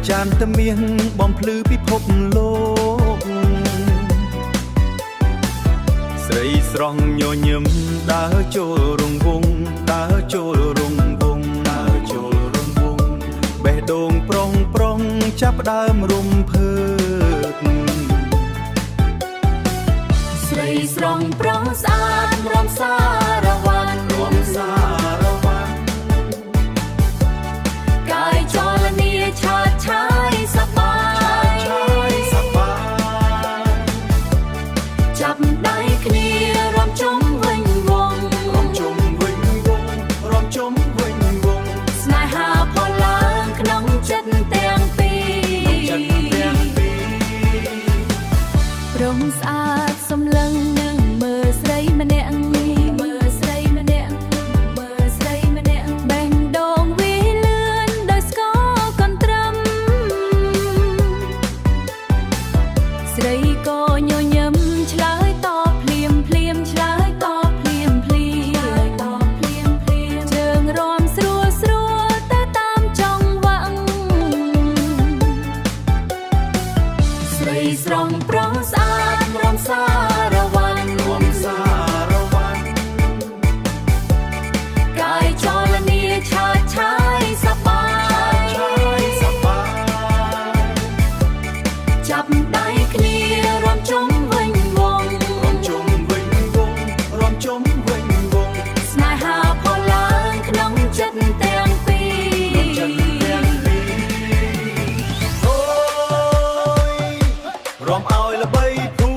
ចានតែមានបំភ្លឺពិភពលោកស្រីស្រស់ញញឹមដើរចូលរង្វង់ដើរចូលរង្វង់ដើរចូលរង្វង់បេះដូងប្រុងចាប់ដើមរំភើបស្រីស្រស់ប្រុសស្អាតរំសារវ័នកាយចលនាឆើតឆាយសប្បាយចាប់ដៃគ្នារំជុំវិញវងស្នេហាផលឡើងក្នុងចិត្តទាំងពីរប្រុសស្អាតសំឡឹងនឹងមើលស្រីម្នាក់បេះដូងវាលឿនដោយស្គរកន្ទ្រឹមស្រីក៏ញញឹមឆ្លើយតបភ្លាមឆ្លើយតបភ្លាមជើងរាំស្រួលទៅតាមចង្វាក់ស្រីស្រស់ប្រុសស្អាតរំសារវ័នកាយចលនាឆើតឆាយសប្បាយចាប់ដៃគ្នារំជុំវិញវងស្នេហាផលឡើងក្នុងចិត្តទាំងពីរអូយរំឲ្យល្បីភូ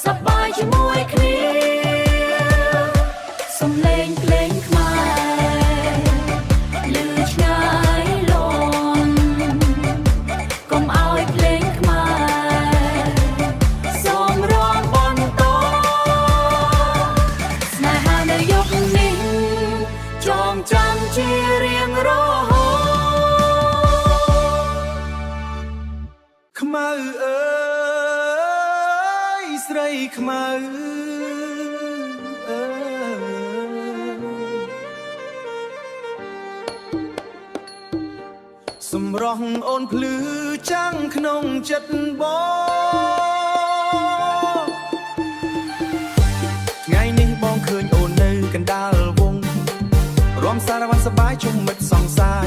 សប្បាយជាមួយគ្នាសំឡេងភ្លេងខ្មែរលឺឆ្ងាយលន់កុំឲ្យភ្លេងខ្មែរសូមរងបន្តស្នេហានៅយប់នេះចងចាំជារៀងរហូតខ្មៅអើយស្រីខ្មៅសម្រស់អូនភ្លឺចាំងក្នុងចិត្តបងថ្ងៃនេះបងឃើញអូននៅកណ្ដាលវងរំសារវ័នសប្បាយជុំមិត្តសង្សារ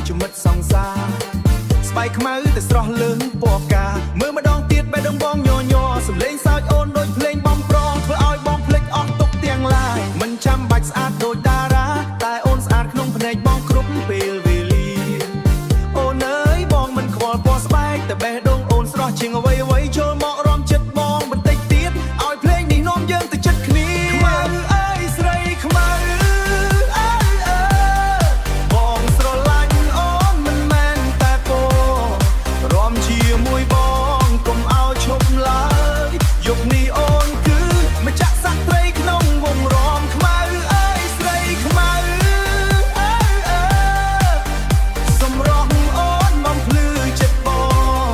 ស្បែកខ្មៅតែស្រស់លើងពណ៌ផ្កាមើលម្ដងទៀតបេះដូងបងញ័រសំឡេងសើចអូនដូចភ្លេងបំប្រងធ្វើឲ្យបងភ្លេចអស់ទុកទាំងឡាយមិនចាំបាច់ស្អាតដូចតារាតែអូនស្អាតក្នុងភ្នែកបងគ្រប់ពេលវេលាអូនអើយបងមិនខ្វល់ពណ៌ស្បែកតែបេះដូងអូនស្រស់ជាងអ្វីចូលមករំចិត្តបងបន្តិចទៀតឲ្យភ្លេងនេះនាំយើងទៅចិត្តគ្នាខ្មៅអើយស្រីខ្មៅបងស្រឡាញ់អូនមិនមែនតែពណ៌រំជាមួយបងកុំឲ្យឈប់ឡើយយប់នេះអូនគឺម្ចាស់សក្តិក្នុងវងរំខ្មៅអើយស្រីខ្មៅសម្រស់អូនបំភ្លឺចិត្តបង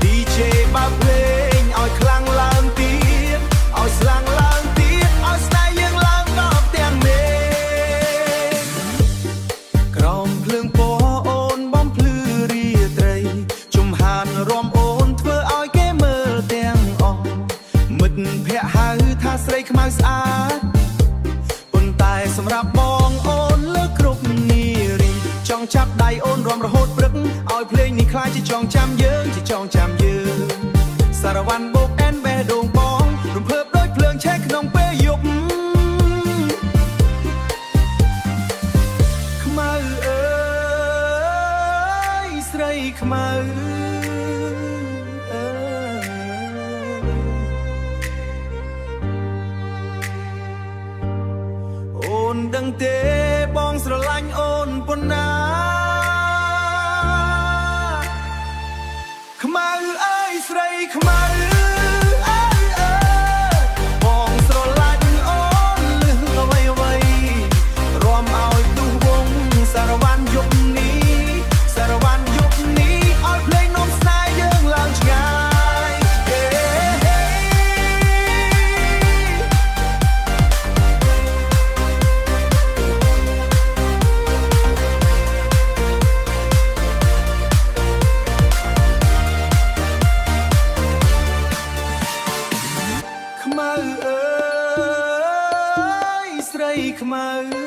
DJ បើកភ្លេងឲ្យខ្លាំងឡើងទៀតឲ្យស្លាំងឡើងទៀតឲ្យស្នេហ៍យើងឡើងដល់ផ្ទាំងមេក្រោមភ្លើងពណ៌អូនបំភ្លឺរាត្រីជំហានរំអូនធ្វើឲ្យគេមើលទាំងអស់មិត្តភក្តិហៅថាស្រីខ្មៅស្អាតប៉ុន្តែសម្រាប់បងអូនលើគ្រប់នារីចង់ចាប់ដៃអូនរំរហូតព្រឹកឲ្យភ្លេងនេះខ្លាចជាចងចាំយើងសារវ័នបូកអែនបេះដូងបងរំភើបដូចភ្លើងឆេះក្នុងពេលយប់ខ្មៅអើយស្រីខ្មៅអូនដឹងទេបងស្រឡាញ់អូនប៉ុណ្ណាខ្មៅអើយស្រីខ្មៅ ខ្មៅ